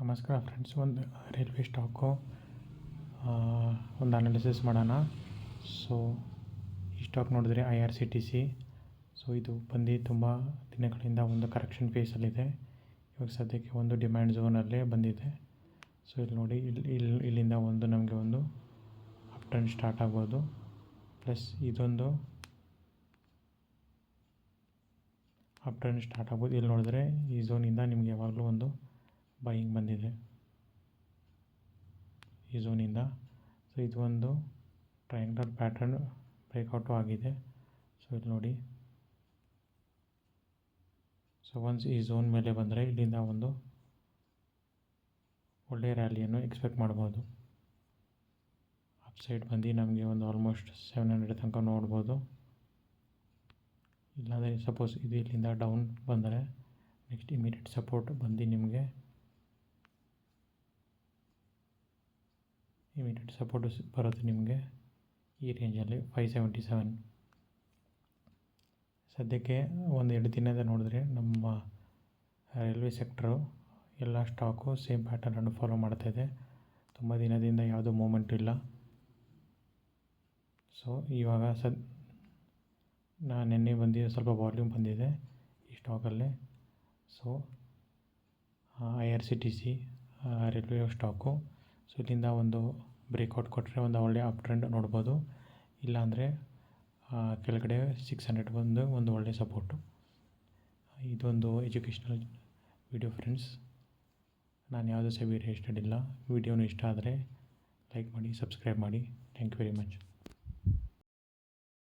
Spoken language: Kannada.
ನಮಸ್ಕಾರ ಫ್ರೆಂಡ್ಸ್, ಒಂದು ರೈಲ್ವೆ ಸ್ಟಾಕು ಒಂದು ಅನಾಲಿಸಿಸ್ ಮಾಡೋಣ. ಸೊ ಈ ಸ್ಟಾಕ್ ನೋಡಿದ್ರೆ IRCTC. ಸೊ ಇದು ಬಂದು ತುಂಬ ದಿನಗಳಿಂದ ಒಂದು ಕರೆಕ್ಷನ್ ಫೇಸಲ್ಲಿದೆ. ಇವಾಗ ಸದ್ಯಕ್ಕೆ ಒಂದು ಡಿಮ್ಯಾಂಡ್ ಝೋನಲ್ಲೇ ಬಂದಿದೆ. ಸೊ ಇಲ್ಲಿ ನೋಡಿ, ಇಲ್ಲಿಂದ ಒಂದು ನಮಗೆ ಒಂದು ಅಪ್ ಟರ್ನ್ ಸ್ಟಾರ್ಟ್ ಆಗ್ಬೋದು. ಪ್ಲಸ್ ಇದೊಂದು ಅಪ್ ಟರ್ನ್ ಸ್ಟಾರ್ಟ್ ಆಗ್ಬೋದು. ಇಲ್ಲಿ ನೋಡಿದ್ರೆ ಈ ಝೋನಿಂದ ನಿಮಗೆ ಯಾವಾಗಲೂ ಒಂದು ಬೈಯಿಂಗ್ ಬಂದಿದೆ ಈ ಝೋನಿಂದ. ಸೊ ಇದು ಒಂದು ಟ್ರಯಾಂಗ್ಯುಲರ್ ಪ್ಯಾಟರ್ನ್ ಬ್ರೇಕ್ಔಟು ಆಗಿದೆ. ಸೊ ಇಲ್ಲಿ ನೋಡಿ, ಸೊ ಒನ್ಸ್ ಈ ಝೋನ್ ಮೇಲೆ ಬಂದರೆ ಇಲ್ಲಿಂದ ಒಂದು ಒಳ್ಳೆಯ ರ್ಯಾಲಿಯನ್ನು ಎಕ್ಸ್ಪೆಕ್ಟ್ ಮಾಡ್ಬೋದು. ಅಪ್ ಸೈಡ್ ಬಂದು ನಮಗೆ ಒಂದು ಆಲ್ಮೋಸ್ಟ್ 700 ತನಕ ನೋಡ್ಬೋದು. ಇಲ್ಲಾಂದರೆ ಸಪೋಸ್ ಇದು ಇಲ್ಲಿಂದ ಡೌನ್ ಬಂದರೆ ನೆಕ್ಸ್ಟ್ ಇಮಿಡಿಯೇಟ್ ಸಪೋರ್ಟ್ ಬಂದು ನಿಮಗೆ ಬರುತ್ತೆ ನಿಮಗೆ ಈ ರೇಂಜಲ್ಲಿ 577. ಸದ್ಯಕ್ಕೆ ಒಂದು 2 ದಿನದ ನೋಡಿದ್ರೆ ನಮ್ಮ ರೈಲ್ವೆ ಸೆಕ್ಟ್ರು ಎಲ್ಲ ಸ್ಟಾಕು ಸೇಮ್ ಪ್ಯಾಟರ್ನನ್ನು ಫಾಲೋ ಮಾಡ್ತಾಯಿದೆ. ತುಂಬ ದಿನದಿಂದ ಯಾವುದೂ ಮೂಮೆಂಟ್ ಇಲ್ಲ. ಸೊ ಇವಾಗ ನಿನ್ನೆ ಬಂದು ಸ್ವಲ್ಪ ವಾಲ್ಯೂಮ್ ಬಂದಿದೆ ಈ ಸ್ಟಾಕಲ್ಲಿ. So IRCTC railway stock. So ಇಲ್ಲಿಂದ ಒಂದು ಬ್ರೇಕ್ಔಟ್ ಕೊಟ್ಟರೆ ಒಂದು ಒಳ್ಳೆಯ ಅಪ್ ಟ್ರೆಂಡ್ ನೋಡ್ಬೋದು. ಇಲ್ಲಾಂದರೆ ಕೆಳಗಡೆ 600 ಬಂದು ಒಂದು ಒಳ್ಳೆಯ ಸಪೋರ್ಟು. ಇದೊಂದು ಎಜುಕೇಷ್ನಲ್ ವಿಡಿಯೋ ಫ್ರೆಂಡ್ಸ್. ನಾನು ಯಾವುದೂ ಸಹ ವಿಡಿಯೋ ಇಷ್ಟ ಇಲ್ಲ. ವಿಡಿಯೋನು ಇಷ್ಟ ಆದರೆ ಲೈಕ್ ಮಾಡಿ, ಸಬ್ಸ್ಕ್ರೈಬ್ ಮಾಡಿ. Thank you very much.